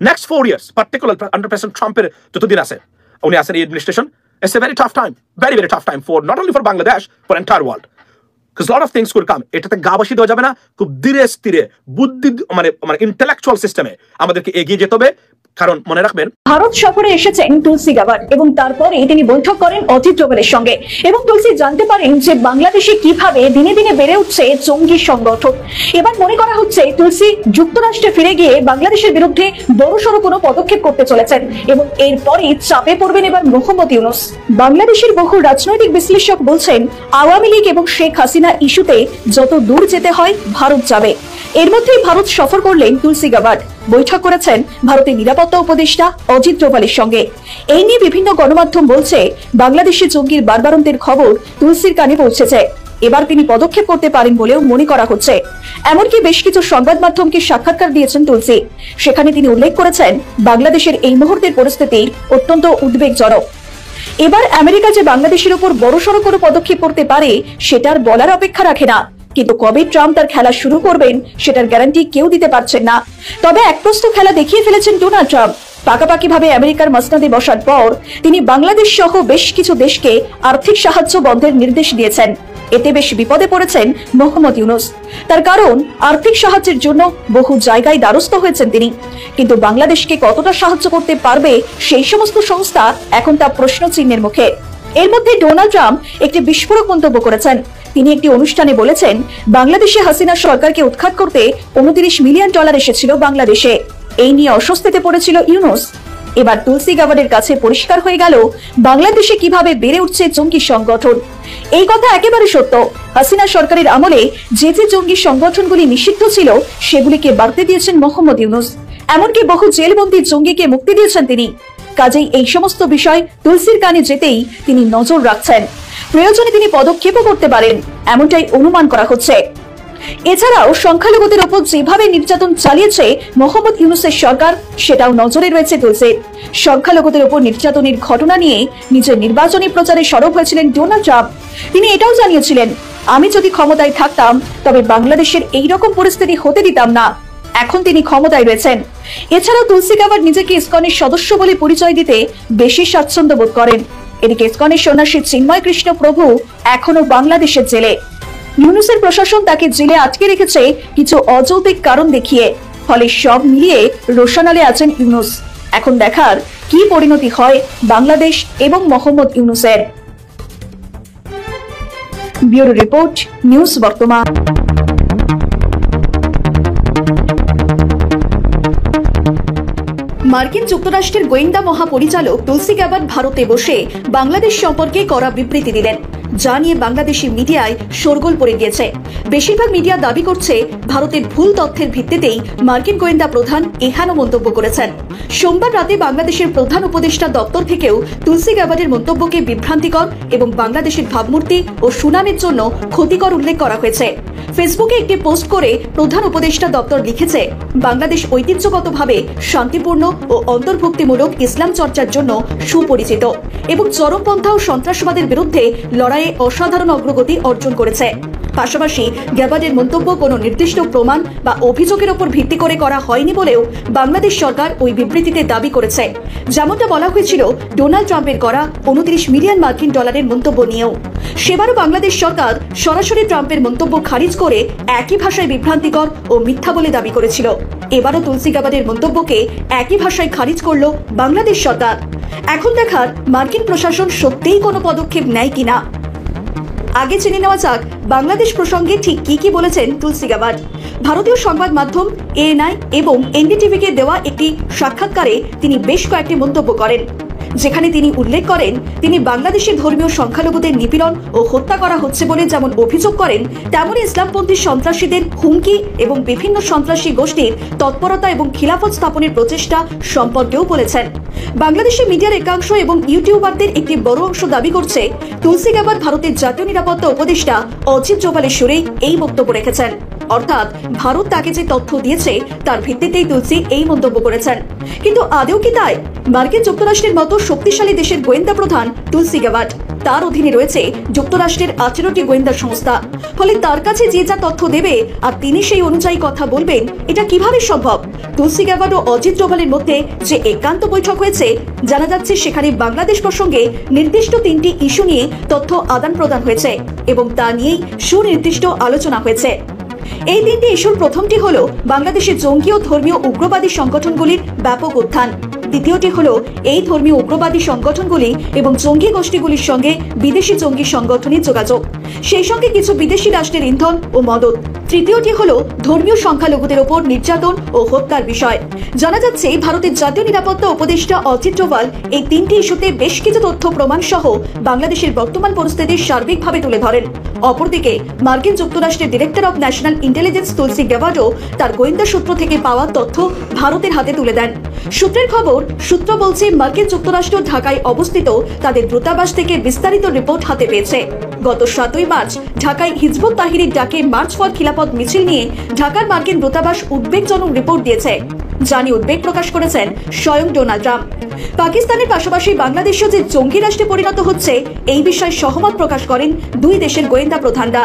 next 4 years, particularly under President Trumpের যতদিন আছে উনি আছেন এই administration, it's a very tough time, very very tough time for not only for Bangladesh, for entire world. because a lot of things could come. এটাতে গা বসিয়ে দেওয়া যাবে না, খুব ধীরে স্থিরে বুদ্ধি মানে ইন্টেলেকচুয়াল সিস্টেমে আমাদেরকে এগিয়ে যেতে হবে। কারণ মনে রাখবেন, ভারত সফরে এসেছেন তুলসী গাবার্ড এবং তারপরে তিনি বৈঠক করেন অজিত ডোভালের সঙ্গে এবং তুলসী জানতে পারেন যে বাংলাদেশে কিভাবে দিনে দিনে বেড়ে উঠছে জঙ্গি সংগঠন। এবার মনে করা হচ্ছে তুলসী যুক্তরাষ্ট্রে ফিরে গিয়ে বাংলাদেশের বিরুদ্ধে বড়সড় কোনো পদক্ষেপ করতে চলেছেন এবং এরপরে চাপে পড়বেন এবার মোহাম্মদ ইউনূস। বাংলাদেশের বহু রাজনৈতিক বিশ্লেষক বলছেন আওয়ামী লীগ এবং শেখ হাসিনা ইস্যুতে যত দূর যেতে হয় ভারত যাবে। এর মধ্যেই ভারত সফর করলেন তুলসী গাবার্ড, বৈঠক করেছেন ভারতের নিরাপত্তা উপদেষ্টা অজিত ডোভালের সঙ্গে। এই নিয়ে বিভিন্ন গণমাধ্যম বলছে বাংলাদেশে জঙ্গির বাড়বাড়ন্তের খবর তুলসীর কানে পৌঁছেছে, এবার তিনি পদক্ষেপ করতে পারেন বলেও মনে করা হচ্ছে। এমনকি বেশ কিছু সংবাদ মাধ্যমকে সাক্ষাৎকার দিয়েছেন তুলসী, সেখানে তিনি উল্লেখ করেছেন বাংলাদেশের এই মুহূর্তের পরিস্থিতি অত্যন্ত উদ্বেগজনক। এবার আমেরিকা যে বাংলাদেশের উপর বড়সড় কোনো পদক্ষেপ করতে পারে সেটার বলার অপেক্ষা রাখে না, কিন্তু কবে ট্রাম্প তার খেলা শুরু করবেন সেটার গ্যারান্টি কেউ দিতে পারছেন না। তবে এক প্রস্ত খেলা দেখিয়ে ফেলেছেন ডোনাল্ড ট্রাম্প। পাকাপাকি ভাবে আমেরিকার মসনদে বসার পর তিনি বাংলাদেশ সহ বেশ কিছু দেশকে আর্থিক সাহায্য বন্ধের নির্দেশ দিয়েছেন। এতে বেশ বিপদে পড়েছেন মোহাম্মদ ইউনূস। তার কারণ আর্থিক সাহায্যের জন্য বহু জায়গায় দ্বারস্থ হয়েছেন তিনি, কিন্তু বাংলাদেশকে কতটা সাহায্য করতে পারবে সেই সমস্ত সংস্থা এখন তা প্রশ্ন চিহ্নের মুখে। এর মধ্যে ডোনাল্ড ট্রাম্প একটি বিস্ফোরক মন্তব্য করেছেন। তিনি একটি অনুষ্ঠানে বলেছেন বাংলাদেশে হাসিনা সরকারকে উৎখাত করতে $29 মিলিয়ন এসেছিল বাংলাদেশে। এই নিয়ে অস্বস্তিতে পড়েছিল ইউনূস। এবার তুলসী গাবার্ডের কাছে পরিষ্কার হয়ে গেল বাংলাদেশে কিভাবে বেড়ে উঠছে জঙ্গি সংগঠন। এই কথা একেবারে সত্য। হাসিনা সরকারের আমলে যে যে জঙ্গি সংগঠনগুলি নিষিদ্ধ ছিল সেগুলিকে বাড়তে দিয়েছেন মোহাম্মদ ইউনূস, এমনকি বহু জেলবন্দী জঙ্গিকে মুক্তি দিয়েছেন তিনি। কাজেই এই সমস্ত বিষয় তুলসীর কানে যেতেই তিনি নজর রাখছেন, প্রয়োজনে তিনি পদক্ষেপও করতে পারেন, এমনটাই অনুমান করা হচ্ছে। এছাড়াও সংখ্যালঘুদের উপর যেভাবে নির্যাতন চালিয়েছে মোহাম্মদ ইউনূসের সরকার সেটাও নজরে রয়েছে তুলসীর। সংখ্যালঘুদের উপর নির্যাতনের ঘটনা নিয়ে নিজের নির্বাচনী প্রচারে সরব হয়েছিলেন ডোনাল্ড ট্রাম্প। তিনি এটাও জানিয়েছিলেন, আমি যদি ক্ষমতায় থাকতাম তবে বাংলাদেশের এইরকম পরিস্থিতি হতে দিতাম না। এখন তিনি ক্ষমতায় রয়েছেন। এছাড়াও তুলসী গাবার্ড নিজেকে ইসকনের সদস্য বলে পরিচয় দিতে বেশি স্বাচ্ছন্দ্য বোধ করেন। এদিকে ইসকনের সন্ন্যাসী চিন্ময় কৃষ্ণ প্রভু এখনো বাংলাদেশের জেলে। ইউনূসের প্রশাসন তাকে জেলে আটকে রেখেছে কিছু অযৌক্তিক কারণ দেখিয়ে। ফলে সব মিলিয়ে রোশানালে আছেন ইউনূস। এখন দেখার কি পরিণতি হয় বাংলাদেশ এবং মোহাম্মদ ইউনূসের। ব্যুরো রিপোর্ট, নিউজ বর্তমান। মার্কিন যুক্তরাষ্ট্রের গোয়েন্দা মহাপরিচালক তুলসী গাবার্ড ভারতে বসে বাংলাদেশ সম্পর্কে কড়া বিবৃতি দিলেন, যা নিয়ে বাংলাদেশি মিডিয়ায় শোরগোল পড়ে গিয়েছে। বেশিরভাগ মিডিয়া দাবি করছে ভারতের ভুল তথ্যের ভিত্তিতেই মার্কিন গোয়েন্দা প্রধান এহেন মন্তব্য করেছেন। সোমবার রাতে বাংলাদেশের প্রধান উপদেষ্টা দপ্তর থেকেও তুলসী গাবার্ডের মন্তব্যকে বিভ্রান্তিকর এবং বাংলাদেশের ভাবমূর্তি ও সুনামের জন্য ক্ষতিকর উল্লেখ করা হয়েছে। ফেসবুকে একটি পোস্ট করে প্রধান উপদেষ্টা দপ্তর লিখেছে, বাংলাদেশ ঐতিহ্যগতভাবে শান্তিপূর্ণ ও অন্তর্ভুক্তিমূলক ইসলাম চর্চার জন্য সুপরিচিত এবং চরমপন্থা ও সন্ত্রাসবাদের বিরুদ্ধে লড়াইয়ে অসাধারণ অগ্রগতি অর্জন করেছে। পাশাপাশি গাবার্ডের মন্তব্য কোনো নির্দিষ্ট প্রমাণ বা অভিযোগের উপর ভিত্তি করে করা হয়নি বলেও বাংলাদেশ সরকার ওই বিবৃতিতে দাবি করেছে। যেমনটা বলা হয়েছিল ডোনাল্ড ট্রাম্পের করা $29 মিলিয়ন মন্তব্য নিয়েও। সেবারও বাংলাদেশ সরকার সরাসরি ট্রাম্পের মন্তব্য খারিজ করে একই ভাষায় বিভ্রান্তিকর ও মিথ্যা বলে দাবি করেছিল। এবারও তুলসী গাবার্ডের মন্তব্যকে একই ভাষায় খারিজ করল বাংলাদেশ সরকার। এখন দেখার মার্কিন প্রশাসন সত্যিই কোনো পদক্ষেপ নেয় কিনা। আগে জেনে নেওয়া যাক বাংলাদেশ প্রসঙ্গে ঠিক কি বলেছেন তুলসী গাবার্ড। ভারতীয় সংবাদ মাধ্যম এএনআই এবং এনডিটিভিকে দেওয়া একটি সাক্ষাৎকারে তিনি বেশ কয়েকটি মন্তব্য করেন, যেখানে তিনি উল্লেখ করেন তিনি বাংলাদেশের ধর্মীয় সংখ্যালঘুদের নিপীড়ন ও হত্যা করা হচ্ছে বলে যেমন অভিযোগ করেন, তেমনই ইসলামপন্থী সন্ত্রাসীদের হুমকি এবং বিভিন্ন সন্ত্রাসী গোষ্ঠীর তৎপরতা এবং খিলাফত স্থাপনের প্রচেষ্টা সম্পর্কেও বলেছেন। বাংলাদেশের মিডিয়ার একাংশ এবং ইউটিউবারদের একটি বড় অংশ দাবি করছে তুলসী গাবার্ড ভারতের জাতীয় নিরাপত্তা উপদেষ্টা অজিত ডোভালের সুরেই এই বক্তব্য রেখেছেন। অর্থাৎ ভারত তাকে যে তথ্য দিয়েছে তার ভিত্তিতেই তুলসী এই মন্তব্য করেছেন। কিন্তু আদৌ কি তাই? মার্কিন যুক্তরাষ্ট্রের মতো শক্তিশালী দেশের গোয়েন্দা প্রধান তুলসী গ্যাবার্ড, তার অধীনে রয়েছে যুক্তরাষ্ট্রের 18টি গোয়েন্দা সংস্থা। ফলে তার কাছে যে যা তথ্য দেবে আর তিনি সেই অনুযায়ী কথা বলবেন, এটা কিভাবে সম্ভব? তুলসী গ্যাবার্ড ও অজিত ডোভালের মধ্যে যে একান্ত বৈঠক হয়েছে, জানা যাচ্ছে সেখানে বাংলাদেশ প্রসঙ্গে নির্দিষ্ট 3টি ইস্যু নিয়ে তথ্য আদান প্রদান হয়েছে এবং তা নিয়েই সুনির্দিষ্ট আলোচনা হয়েছে। এই 3টি ইস্যুর প্রথমটি হলো বাংলাদেশের জঙ্গি ও ধর্মীয় উগ্রবাদী সংগঠনগুলির ব্যাপক উত্থান। দ্বিতীয়টি হলো এই ধর্মীয় উগ্রবাদী সংগঠনগুলি এবং জঙ্গি গোষ্ঠীগুলির সঙ্গে বিদেশি জঙ্গি সংগঠনের যোগাযোগ, সেই সঙ্গে কিছু বিদেশি রাষ্ট্রের ইন্ধন ও মদত। তৃতীয়টি হলো ধর্মীয় সংখ্যালঘুদের ওপর নির্যাতন ও হত্যার বিষয়। জানা যাচ্ছে ভারতের জাতীয় নিরাপত্তা উপদেষ্টা অজিত ডোভাল এই 3টি ইস্যুতে বেশ কিছু তথ্য প্রমাণ সহ বাংলাদেশের বর্তমান পরিস্থিতি সার্বিকভাবে তুলে ধরেন। অপরদিকে মার্কিন যুক্তরাষ্ট্রের ডিরেক্টর অব ন্যাশনাল ইন্টেলিজেন্স তুলসী গ্যাবার্ডও তার গোয়েন্দা সূত্র থেকে পাওয়া তথ্য ভারতের হাতে তুলে দেন। সূত্রের খবর, সূত্র বলছে মার্কিন যুক্তরাষ্ট্র ঢাকায় অবস্থিত তাদের দূতাবাস থেকে বিস্তারিত রিপোর্ট হাতে পেয়েছে। গত 7ই মার্চ ঢাকায় হিজবুত তাহরির ডাকে মার্চ ফর খিলাফত মিছিল নিয়ে ঢাকার মার্কিন দূতাবাস উদ্বেগজনক রিপোর্ট দিয়েছে, যা নিয়ে উদ্বেগ প্রকাশ করেছেন স্বয়ং ডোনাল্ড ট্রাম্প। পাকিস্তানের পাশাপাশি বাংলাদেশও যে জঙ্গি রাষ্ট্রে পরিণত হচ্ছে, এই বিষয়ে সহমত প্রকাশ করেন দুই দেশের গোয়েন্দা প্রধানরা।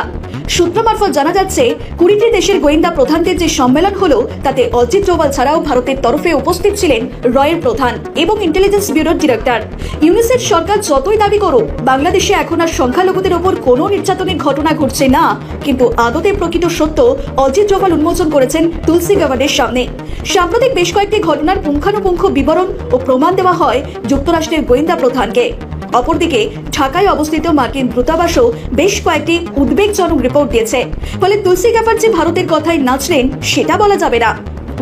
সূত্র মারফত জানা যাচ্ছে 20টি দেশের গোয়েন্দা প্রধানদের যে সম্মেলন হলো, তাতে অজিত ডোভাল ছাড়াও ভারতের তরফে উপস্থিত ছিলেন রয়ের প্রধান এবং ইন্টেলিজেন্স ব্যুরোর ডিরেক্টর। ইউনিসেফ সরকার যতই দাবি করুক বাংলাদেশে এখন আর সংখ্যালঘুদের ওপর কোনো নির্যাতনের ঘটনা ঘটছে না, কিন্তু আদতে প্রকৃত সত্য অজিত ডোভাল উন্মোচন করেছেন তুলসী গ্যাবার্ডের সামনে। সাম্প্রতিক বেশ কয়েকটি ঘটনার পুঙ্খানুপুঙ্খ বিবরণ ও প্রমাণ দেওয়া হয় যুক্তরাষ্ট্রের গোয়েন্দা প্রধানকে। অপরদিকে ঢাকায় অবস্থিত মার্কিন দূতাবাসও বেশ কয়েকটি উদ্বেগজনক রিপোর্ট দিয়েছে। ফলে তুলসী গ্যাবার্ড যে ভারতের কথায় নাচলেন সেটা বলা যাবে না।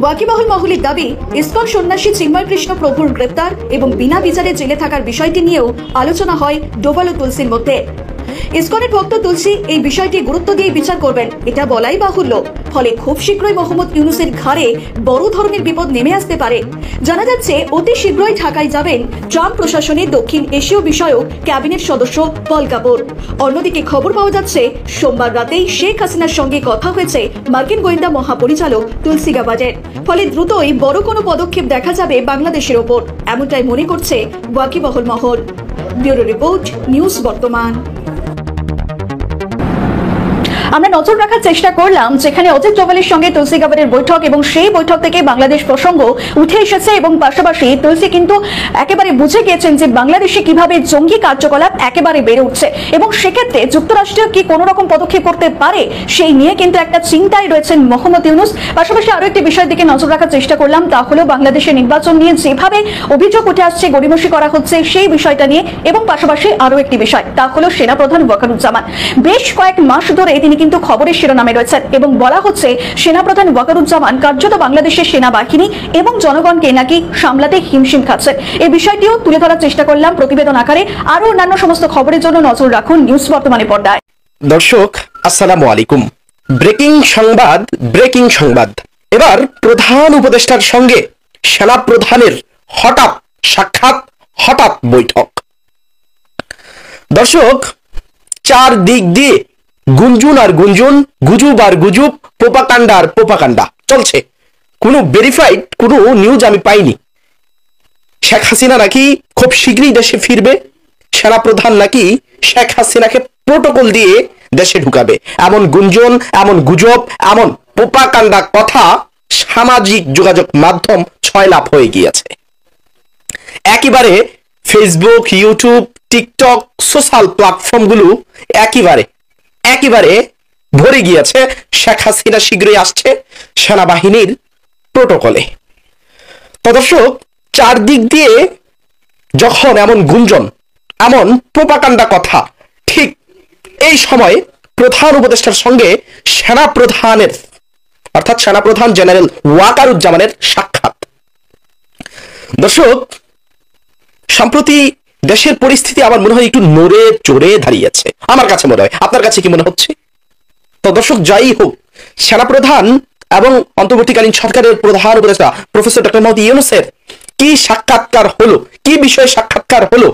ওয়াকিবহাল মহলের দাবি, ইসকন সন্ন্যাসী চিন্ময় কৃষ্ণ প্রভুর গ্রেপ্তার এবং বিনা বিচারে জেলে থাকার বিষয়টি নিয়েও আলোচনা হয় ডোভাল ও তুলসীর মধ্যে। ইসকনের ভক্ত তুলসী এই বিষয়টি গুরুত্ব দিয়ে বিচার করবেন, এটা বলাই বাহুল্য। ফলে খুব শীঘ্রই মোহাম্মদ ইউনূসের ঘাড়ে বড় ধরনের বিপদ নেমে আসতে পারে। জানা যাচ্ছে অতি শীঘ্রই ঢাকায় যাবেন ট্রাম্প প্রশাসনের দক্ষিণ এশীয় বিষয়ক ক্যাবিনেট সদস্য পল কাপুর। অন্যদিকে খবর পাওয়া যাচ্ছে সোমবার রাতেই শেখ হাসিনার সঙ্গে কথা হয়েছে মার্কিন গোয়েন্দা মহাপরিচালক তুলসী গ্যাবার্ডের। ফলে দ্রুতই বড় কোনো পদক্ষেপ দেখা যাবে বাংলাদেশের ওপর, এমনটাই মনে করছে ওয়াকিবহাল মহল। ব্যুরো রিপোর্ট, নিউজ বর্তমান। আমরা নজর রাখার চেষ্টা করলাম যেখানে অজিত ডোভালের সঙ্গে তুলসী গ্যাবার্ডের বৈঠক এবং সেই বৈঠক থেকে বাংলাদেশ প্রসঙ্গ উঠে এসেছে এবং পাশাপাশি তুলসী কিন্তু একেবারে বুঝে গিয়েছেন যে বাংলাদেশে কিভাবে জঙ্গি কার্যকলাপ একেবারে বেড়ে উঠছে এবং সেক্ষেত্রে যুক্তরাষ্ট্র কি কোনো রকম পদক্ষেপ করতে পারে সেই নিয়ে কিন্তু একটা চিন্তায় রয়েছেন মোহাম্মদ ইউনূস। পাশাপাশি আরো একটি বিষয়ের দিকে নজর রাখার চেষ্টা করলাম, তা হলো বাংলাদেশের নির্বাচন নিয়ে যেভাবে অভিযোগ উঠে আসছে, গড়িমসি করা হচ্ছে সেই বিষয়টা নিয়ে, এবং পাশাপাশি আরো একটি বিষয়, তা হলো সেনাপ্রধান ওয়াকারুজ্জামান। বেশ কয়েক মাস ধরে তিনি কিন্তু খবরের শিরোনামে রয়েছেন এবং বলা হচ্ছে সেনাপ্রধান ওয়াকারুজ্জামান কার্যত বাংলাদেশের সেনাবাহিনী এবং জনগণকে নাকি সামলাতে হিমশিম খাচ্ছেন। এই বিষয়টিও তুলে ধরার চেষ্টা করলাম প্রতিবেদন আকারে। আরো অন্যান্য সমস্ত খবরের জন্য নজর রাখুন নিউজ বর্তমানে পর্দায়। দর্শক আসসালামু আলাইকুম। ব্রেকিং সংবাদ। এবার প্রধান উপদেষ্টার সঙ্গে সেনা প্রধানের হঠাৎ সাক্ষাৎ, হঠাৎ বৈঠক। দর্শক, চার দিক দিয়ে গুঞ্জন আর গুঞ্জন, গুজব আর গুজব, প্রোপাকান্ডা আর প্রোপাকান্ডা চলছে। কোনো ভেরিফাইড কোনো নিউজ আমি পাইনি। শেখ হাসিনা নাকি খুব শীঘ্রই দেশে ফিরবে, সেনাপ্রধান নাকি শেখ হাসিনাকে প্রোটোকল দিয়ে দেশে ঢুকাবে, এমন গুঞ্জন, এমন গুজব, এমন প্রোপাকান্ডা কথা সামাজিক যোগাযোগ মাধ্যম ছয়লাভ হয়ে গিয়েছে। একেবারে ফেসবুক, ইউটিউব, টিকটক, সোশ্যাল প্ল্যাটফর্মগুলো একেবারে ভরে গিয়েছে শেখ হাসিনা শীঘ্রই আসছে সেনাবাহিনীর প্রোটোকলে। তো দর্শক, চারদিক দিয়ে যখন এমন গুঞ্জন, এমন প্রোপাকান্ডা কথা, ঠিক এই সময় প্রধান উপদেষ্টার সঙ্গে সেনাপ্রধানের অর্থাৎ সেনাপ্রধান জেনারেল ওয়াকারুজ্জামানের সাক্ষাৎ। দর্শক, সম্প্রতি দেশের পরিস্থিতি আমার মনে হয় একটু নড়ে চড়ে দাঁড়িয়েছে, আমার কাছে মনে হয়। আপনার কাছে কি মনে হচ্ছে? তো দর্শক, যাই হোক, সেনাপ্রধান এবং অন্তর্বর্তীকালীন সরকারের প্রধান উপদেষ্টা প্রফেসর ডক্টর মোহাম্মদ ইউনূসের কি সাক্ষাৎকার হলো, কি বিষয়ে সাক্ষাৎকার হলো,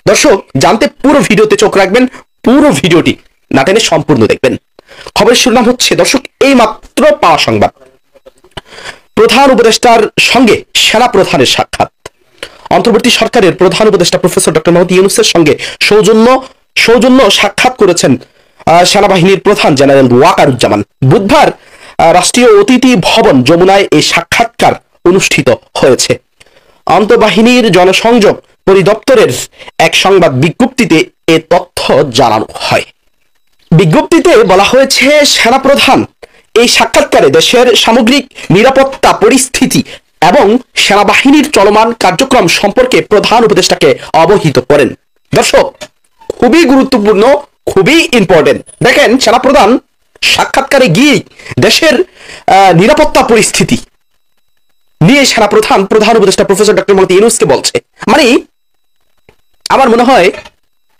দর্শক জানতে পুরো ভিডিওতে চোখ রাখবেন, পুরো ভিডিওটি না টেনে সম্পূর্ণ দেখবেন। খবরের শিরোনাম হচ্ছে দর্শক এই মাত্র পাওয়া সংবাদ, প্রধান উপদেষ্টার সঙ্গে সেনা প্রধানের সাক্ষাৎ। অন্তর্বর্তী সরকারের প্রধান উপদেষ্টা প্রফেসর ডক্টর মোহাম্মদ ইউনূসের সঙ্গে সৌজন্য সাক্ষাৎ করেছেন সেনাবাহিনীর প্রধান জেনারেল ওয়াকারুজ্জামান। বুধবার রাষ্ট্রীয় অতিথি ভবন যমুনায় এই সাক্ষাৎকার অনুষ্ঠিত হয়েছে। আন্তঃবাহিনীর জনসংযোগ পরিদপ্তরের এক সংবাদ বিজ্ঞপ্তিতে এ তথ্য জানানো হয়। বিজ্ঞপ্তিতে বলা হয়েছে, সেনাপ্রধান এই সাক্ষাৎকারে দেশের সামগ্রিক নিরাপত্তা পরিস্থিতি এবং সেনাবাহিনীর চলমান কার্যক্রম সম্পর্কে প্রধান উপদেষ্টাকে অবহিত করেন। দর্শক, খুবই গুরুত্বপূর্ণ, খুবই ইম্পর্টেন্ট। দেখেন, সেনাপ্রধান সাক্ষাৎকারে গিয়ে দেশের নিরাপত্তা পরিস্থিতি নিয়ে প্রধান উপদেষ্টা প্রফেসর ডক্টর মোহাম্মদ ইউনূসকে বলছে। মানে আমার মনে হয়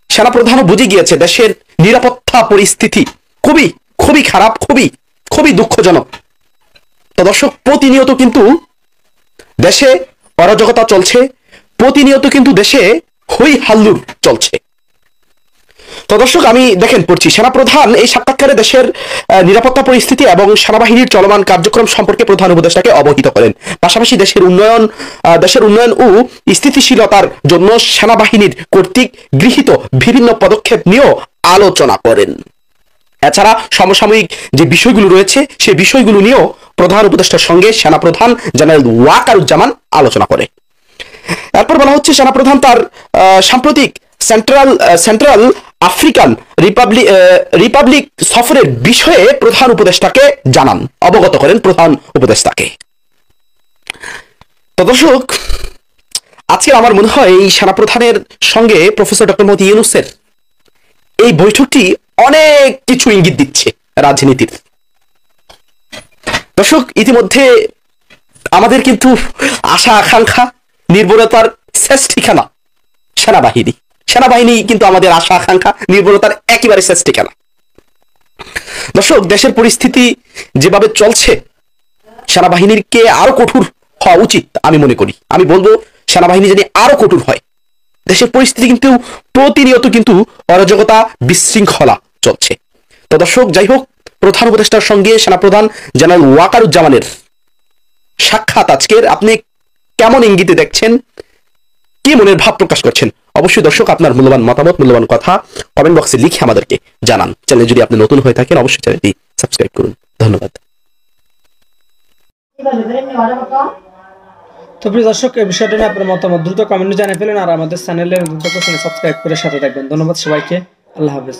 সেনাপ্রধানও বুঝে গিয়েছে দেশের নিরাপত্তা পরিস্থিতি খুবই খুবই খারাপ, খুবই দুঃখজনক। তো দর্শক, প্রতিনিয়ত কিন্তু দেশে অরাজকতা চলছে, প্রতিনিয়ত কিন্তু দেশে হই হাল্লুর চলছে। তো দর্শক, আমি দেখেন পড়ছি, সেনাপ্রধান এই সাক্ষাৎকারে দেশের নিরাপত্তা পরিস্থিতি এবং সেনাবাহিনীর চলমান কার্যক্রম সম্পর্কে প্রধান উপদেষ্টাকে অবহিত করেন। পাশাপাশি দেশের উন্নয়ন ও স্থিতিশীলতার জন্য সেনাবাহিনীর কর্তৃক গৃহীত বিভিন্ন পদক্ষেপ নিয়েও আলোচনা করেন। এছাড়া সমসাময়িক যে বিষয়গুলো রয়েছে সেই বিষয়গুলো নিয়েও প্রধান উপদেষ্টার সঙ্গে সেনাপ্রধান জেনারেল ওয়াকারুজ্জামান আলোচনা করে। এরপর বলা হচ্ছে, সেনাপ্রধান তার সাম্প্রতিক সেন্ট্রাল আফ্রিকান রিপাবলিক সফরের বিষয়ে প্রধান উপদেষ্টাকে জানান, অবগত করেন প্রধান উপদেষ্টাকে। তো দর্শক, আজকে আমার মনে হয় এই সেনাপ্রধানের সঙ্গে প্রফেসর ডক্টর মোহাম্মদ ইউনূসের এই বৈঠকটি অনেক কিছু ইঙ্গিত দিচ্ছে রাজনীতির। দর্শক, ইতিমধ্যে আমাদের কিন্তু আশা আকাঙ্ক্ষা নির্ভরতার শেষ ঠিকানা সেনাবাহিনী কিন্তু আমাদের আশা আকাঙ্ক্ষা নির্ভরতার একেবারে শেষ ঠিকানা। দর্শক, দেশের পরিস্থিতি যেভাবে চলছে, সেনাবাহিনীর কে আরো কঠোর হওয়া উচিত আমি মনে করি। আমি বলবো সেনাবাহিনী যদি আরো কঠোর হয়। দেশের পরিস্থিতি কিন্তু প্রতিনিয়ত কিন্তু অরাজকতা বিশৃঙ্খলা চলছে। তো দর্শক, যাই হোক, প্রধান উপদেষ্টার সঙ্গে সেনাপ্রধান জেনারেল ওয়াকারুজ্জামানের সাক্ষাৎ আজকের আপনি কেমন ইঙ্গিতে দেখছেন, কি মনের ভাব প্রকাশ করছেন? অবশ্যই দর্শক, আপনার মূল্যবান মতামত, মূল্যবান কথা কমেন্ট বক্সে লিখে আমাদেরকে জানান। চ্যানেলে যদি আপনি নতুন হয়ে থাকেন অবশ্যই চ্যানেলটি সাবস্ক্রাইব করুন। ধন্যবাদ। তো প্রিয় দর্শক, এই বিষয়টা নিয়ে আপনার মতামত দ্রুত কমেন্টে জানিয়ে ফেলেন আর আমাদের চ্যানেলের দ্রুত সাবস্ক্রাইব করে সাথে থাকবেন। ধন্যবাদ সবাইকে। আল্লাহ হাফেজ।